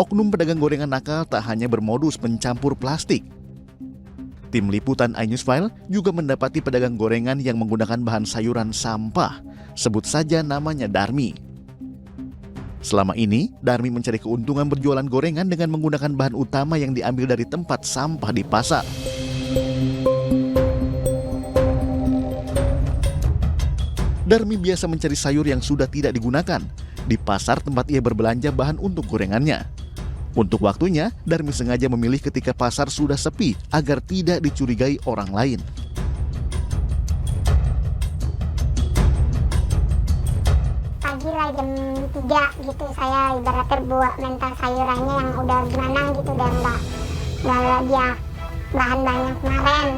Oknum pedagang gorengan nakal tak hanya bermodus mencampur plastik. Tim liputan iNewsFile juga mendapati pedagang gorengan yang menggunakan bahan sayuran sampah. Sebut saja namanya Darmi. Selama ini, Darmi mencari keuntungan berjualan gorengan dengan menggunakan bahan utama yang diambil dari tempat sampah di pasar. Darmi biasa mencari sayur yang sudah tidak digunakan di pasar tempat ia berbelanja bahan untuk gorengannya. Untuk waktunya, Darmi sengaja memilih ketika pasar sudah sepi agar tidak dicurigai orang lain. Pagi lah jam 3 gitu, saya ibaratnya buat mental sayurannya yang udah gimana gitu, dan nggak dia bahan-bahannya kemarin,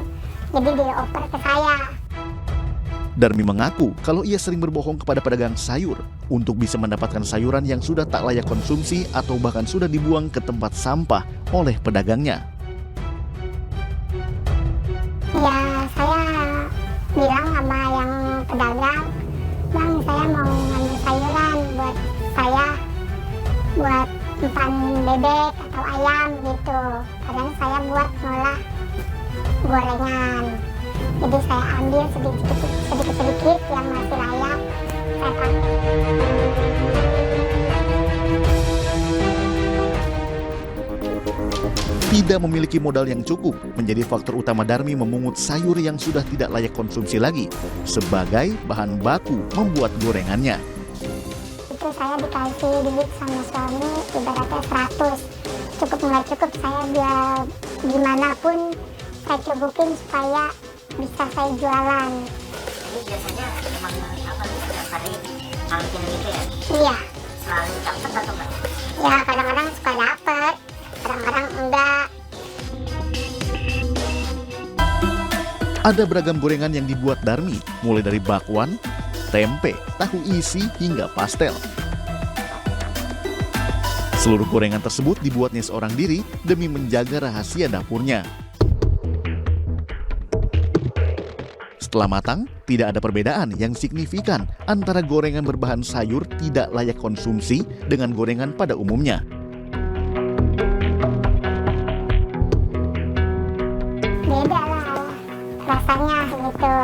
jadi dioper ke saya. Darmi mengaku kalau ia sering berbohong kepada pedagang sayur untuk bisa mendapatkan sayuran yang sudah tak layak konsumsi atau bahkan sudah dibuang ke tempat sampah oleh pedagangnya. Ya, saya bilang sama yang pedagang, "Bang, saya mau ngambil sayuran buat saya, buat empan bebek atau ayam gitu. Kadang saya buat ngolah gorengan. Jadi saya ambil sedikit-sedikit yang masih layak, saya pakai." Tidak memiliki modal yang cukup menjadi faktor utama Darmi memungut sayur yang sudah tidak layak konsumsi lagi sebagai bahan baku membuat gorengannya. Itu saya dikasih duit sama suami ibaratnya 100. Cukup nggak cukup, saya biar gimana pun saya cukupin supaya bisa saya jualan. Jadi biasanya memang apa setiap hari ngalihin gitu ya? Iya. Selalu dapet atau enggak? Ya kadang-kadang suka dapet, kadang-kadang enggak. Ada beragam gorengan yang dibuat Darmi, mulai dari bakwan, tempe, tahu isi, hingga pastel. Seluruh gorengan tersebut dibuatnya seorang diri demi menjaga rahasia dapurnya. Setelah matang, tidak ada perbedaan yang signifikan antara gorengan berbahan sayur tidak layak konsumsi dengan gorengan pada umumnya. Beda lah rasanya gitu.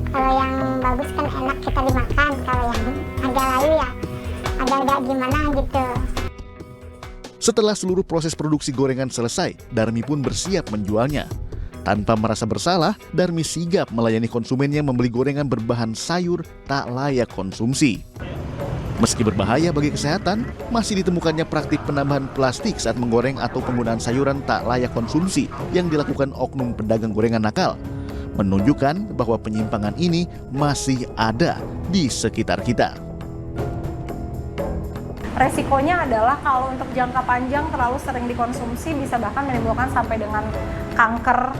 Kalau yang bagus kan enak kita dimakan, kalau yang agak layu ya agak-agak gimana gitu. Setelah seluruh proses produksi gorengan selesai, Darmi pun bersiap menjualnya. Tanpa merasa bersalah, Darmi sigap melayani konsumen yang membeli gorengan berbahan sayur tak layak konsumsi. Meski berbahaya bagi kesehatan, masih ditemukannya praktik penambahan plastik saat menggoreng atau penggunaan sayuran tak layak konsumsi yang dilakukan oknum pedagang gorengan nakal, menunjukkan bahwa penyimpangan ini masih ada di sekitar kita. Resikonya adalah kalau untuk jangka panjang terlalu sering dikonsumsi bisa bahkan menimbulkan sampai dengan kanker,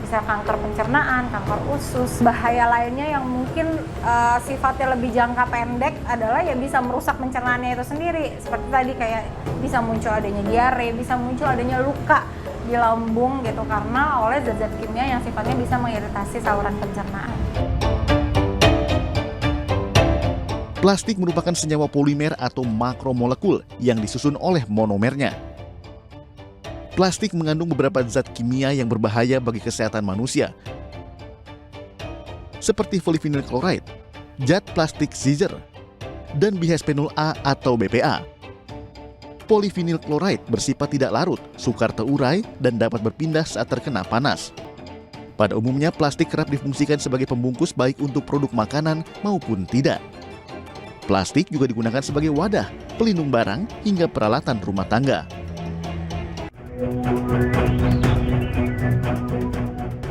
bisa kanker pencernaan, kanker usus. Bahaya lainnya yang mungkin sifatnya lebih jangka pendek adalah ya bisa merusak pencernaannya itu sendiri. Seperti tadi kayak bisa muncul adanya diare, bisa muncul adanya luka di lambung gitu karena oleh zat-zat kimia yang sifatnya bisa mengiritasi saluran pencernaan. Plastik merupakan senyawa polimer atau makromolekul yang disusun oleh monomernya. Plastik mengandung beberapa zat kimia yang berbahaya bagi kesehatan manusia, seperti polyvinyl chloride, zat plastik scissor, dan bisphenol A atau BPA. Polyvinyl chloride bersifat tidak larut, sukar terurai, dan dapat berpindah saat terkena panas. Pada umumnya, plastik kerap difungsikan sebagai pembungkus baik untuk produk makanan maupun tidak. Plastik juga digunakan sebagai wadah, pelindung barang, hingga peralatan rumah tangga.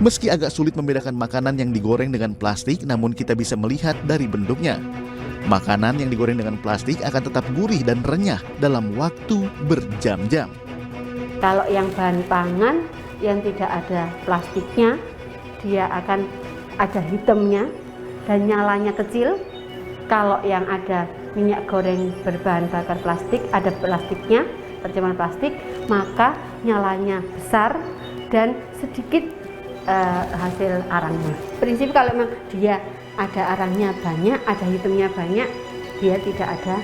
Meski agak sulit membedakan makanan yang digoreng dengan plastik, namun kita bisa melihat dari bentuknya. Makanan yang digoreng dengan plastik akan tetap gurih dan renyah dalam waktu berjam-jam. Kalau yang bahan pangan yang tidak ada plastiknya, dia akan ada hitamnya dan nyalanya kecil. Kalau yang ada minyak goreng berbahan bakar plastik, ada plastiknya, terjemahan plastik, maka nyalanya besar dan sedikit hasil arangnya. Prinsip kalau memang dia ada arangnya banyak, ada hitamnya banyak, dia tidak ada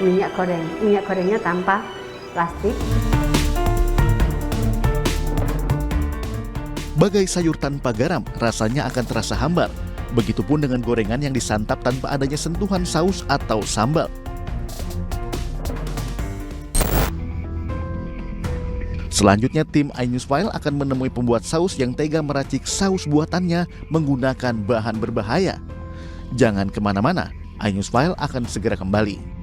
minyak goreng. Minyak gorengnya tanpa plastik. Bagai sayur tanpa garam, rasanya akan terasa hambar. Begitupun dengan gorengan yang disantap tanpa adanya sentuhan saus atau sambal. Selanjutnya, tim iNewsFile akan menemui pembuat saus yang tega meracik saus buatannya menggunakan bahan berbahaya. Jangan kemana-mana, iNewsFile akan segera kembali.